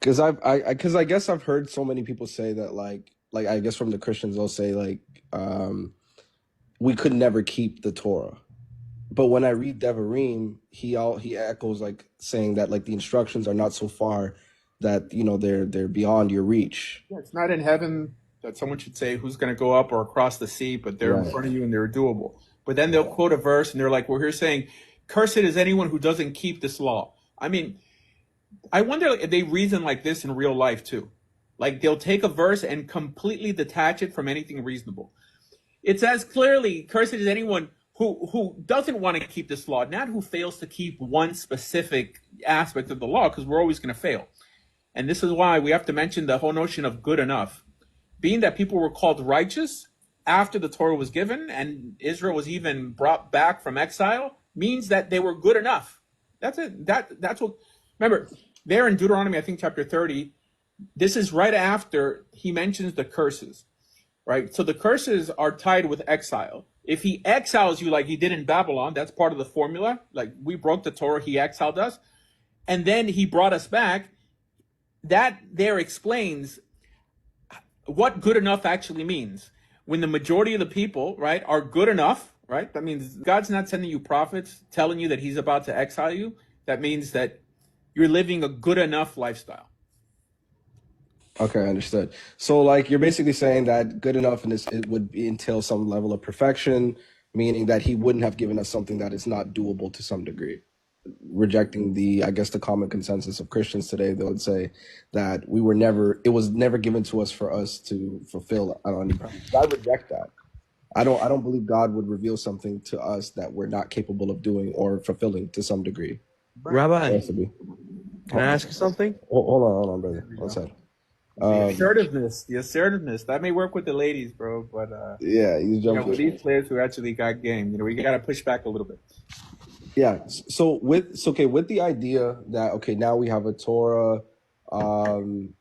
because I guess I've heard so many people say that like I guess from the Christians they'll say like we could never keep the Torah. But when I read Devarim, he echoes like saying that like the instructions are not so far that they're beyond your reach. Yeah, it's not in heaven that someone should say who's going to go up or across the sea, but they're in Right. front of you and they're doable. But then they'll quote a verse and they're like, "We're here saying, cursed is anyone who doesn't keep this law." I mean, I wonder if they reason like this in real life too. Like they'll take a verse and completely detach it from anything reasonable. It says clearly, cursed is anyone who doesn't want to keep this law, not who fails to keep one specific aspect of the law, because we're always going to fail. And this is why we have to mention the whole notion of good enough. Being that people were called righteous after the Torah was given and Israel was even brought back from exile means that they were good enough. That's it. That's what. Remember, there in Deuteronomy, I think chapter 30, this is right after he mentions the curses, right? So the curses are tied with exile. If he exiles you like he did in Babylon, that's part of the formula. Like we broke the Torah, he exiled us, and then he brought us back. That there explains what good enough actually means. When the majority of the people, right, are good enough, right? That means God's not sending you prophets telling you that he's about to exile you. That means that you're living a good enough lifestyle. Okay, understood. So like you're basically saying that good enough in this it would entail some level of perfection, meaning that he wouldn't have given us something that is not doable to some degree. Rejecting I guess the common consensus of Christians today, they would say that it was never given to us for us to fulfill. I reject that. I don't believe God would reveal something to us that we're not capable of doing or fulfilling to some degree. Rabbi, Has to be. can I ask you something? Hold on, brother. One second. The assertiveness that may work with the ladies, bro. But Yeah, he's jumping. with these players who actually got game, we got to push back a little bit. Yeah. So with the idea that okay, now we have a Torah, everything.